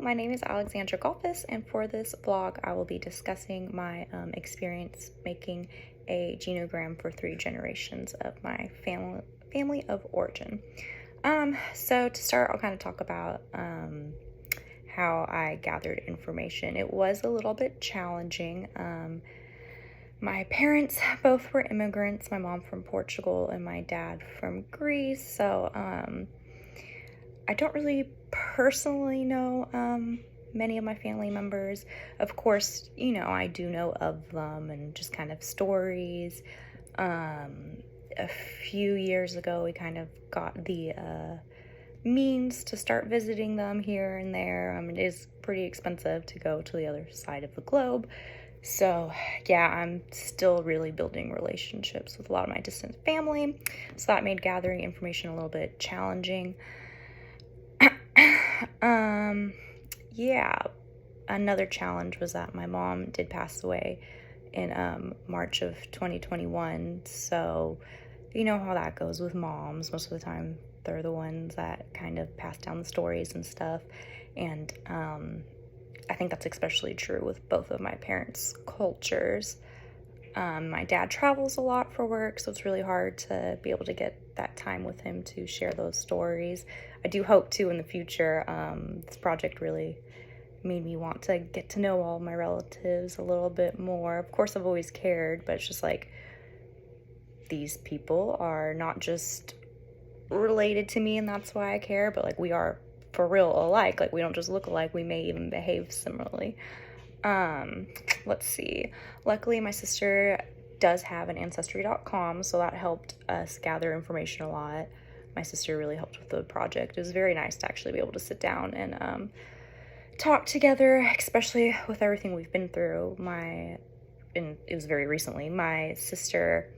my name is Alexandra Golfis, and for this vlog, I will be discussing my experience making a genogram for 3 generations of my family of origin. So to start, I'll kind of talk about how I gathered information. It was a little bit challenging. My parents both were immigrants, my mom from Portugal and my dad from Greece, so I don't really personally know many of my family members. Of course, I do know of them and just kind of stories. A few years ago, we kind of got the means to start visiting them here and there. It is pretty expensive to go to the other side of the globe. So yeah, I'm still really building relationships with a lot of my distant family. So that made gathering information a little bit challenging. Yeah, another challenge was that my mom did pass away in March of 2021. So you know how that goes with moms. Most of the time, they're the ones that kind of pass down the stories and stuff. And I think that's especially true with both of my parents' cultures. My dad travels a lot for work, so it's really hard to be able to get that time with him to share those stories. I do hope to in the future. This project really made me want to get to know all my relatives a little bit more. Of course, I've always cared, but it's just like these people are not just related to me and that's why I care, but like we are for real alike. Like we don't just look alike, we may even behave similarly. Let's see. Luckily, my sister does have an ancestry.com, so that helped us gather information a lot. My sister really helped with the project. It was very nice to actually be able to sit down and talk together, especially with everything we've been through. And it was very recently. My sister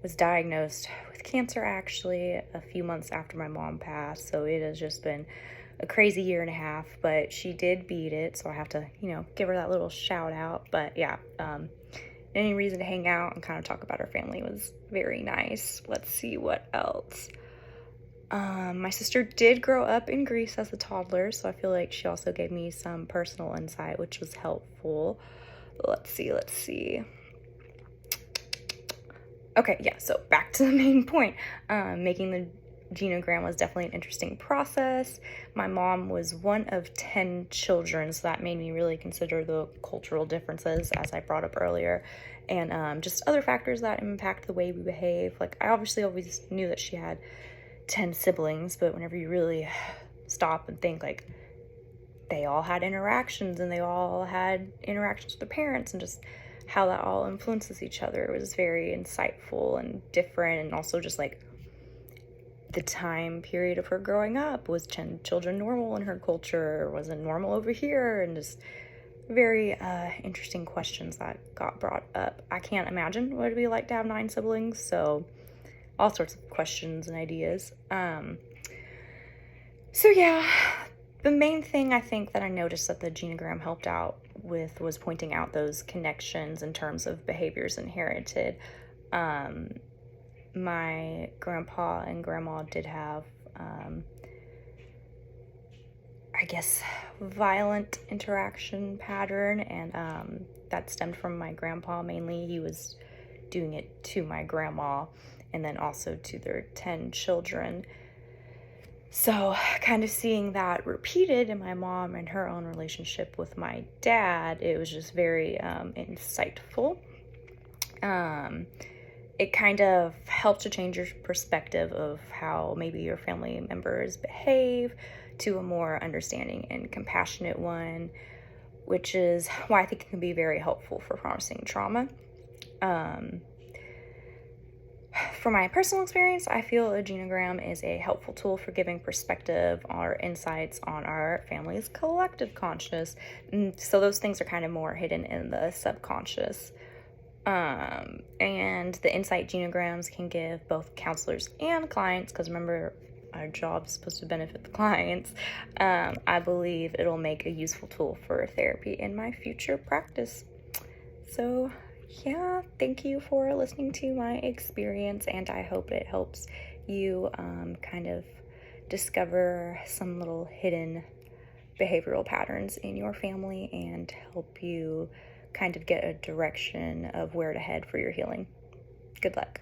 was diagnosed with cancer actually a few months after my mom passed, so it has just been a crazy year and a half, but she did beat it, so I have to, give her that little shout out. But yeah, any reason to hang out and kind of talk about her family was very nice. Let's see what else. My sister did grow up in Greece as a toddler, so I feel like she also gave me some personal insight, which was helpful. Let's see. Okay, yeah, so back to the main point. Making the genogram was definitely an interesting process. My mom was one of 10 children, so that made me really consider the cultural differences, as I brought up earlier, and just other factors that impact the way we behave. Like, I obviously always knew that she had 10 siblings, but whenever you really stop and think, like, they all had interactions, and they all had interactions with their parents, and just how that all influences each other. It was very insightful and different, and also just like the time period of her growing up. Was 10 children normal in her culture? Was it normal over here? And just very interesting questions that got brought up. I can't imagine what it'd be like to have 9 siblings, so all sorts of questions and ideas. So yeah, the main thing I think that I noticed that the genogram helped out with was pointing out those connections in terms of behaviors inherited. My grandpa and grandma did have, I guess, violent interaction pattern, and that stemmed from my grandpa mainly. He was doing it to my grandma and then also to their 10 children. So kind of seeing that repeated in my mom and her own relationship with my dad, it was just very insightful. It kind of helps to change your perspective of how maybe your family members behave to a more understanding and compassionate one, which is why I think it can be very helpful for processing trauma. For my personal experience, I feel a genogram is a helpful tool for giving perspective or insights on our family's collective consciousness. So those things are kind of more hidden in the subconscious. And the insight genograms can give both counselors and clients, because remember, our job is supposed to benefit the clients. I believe it'll make a useful tool for therapy in my future practice. So yeah, thank you for listening to my experience, and I hope it helps you kind of discover some little hidden behavioral patterns in your family and help you kind of get a direction of where to head for your healing. Good luck.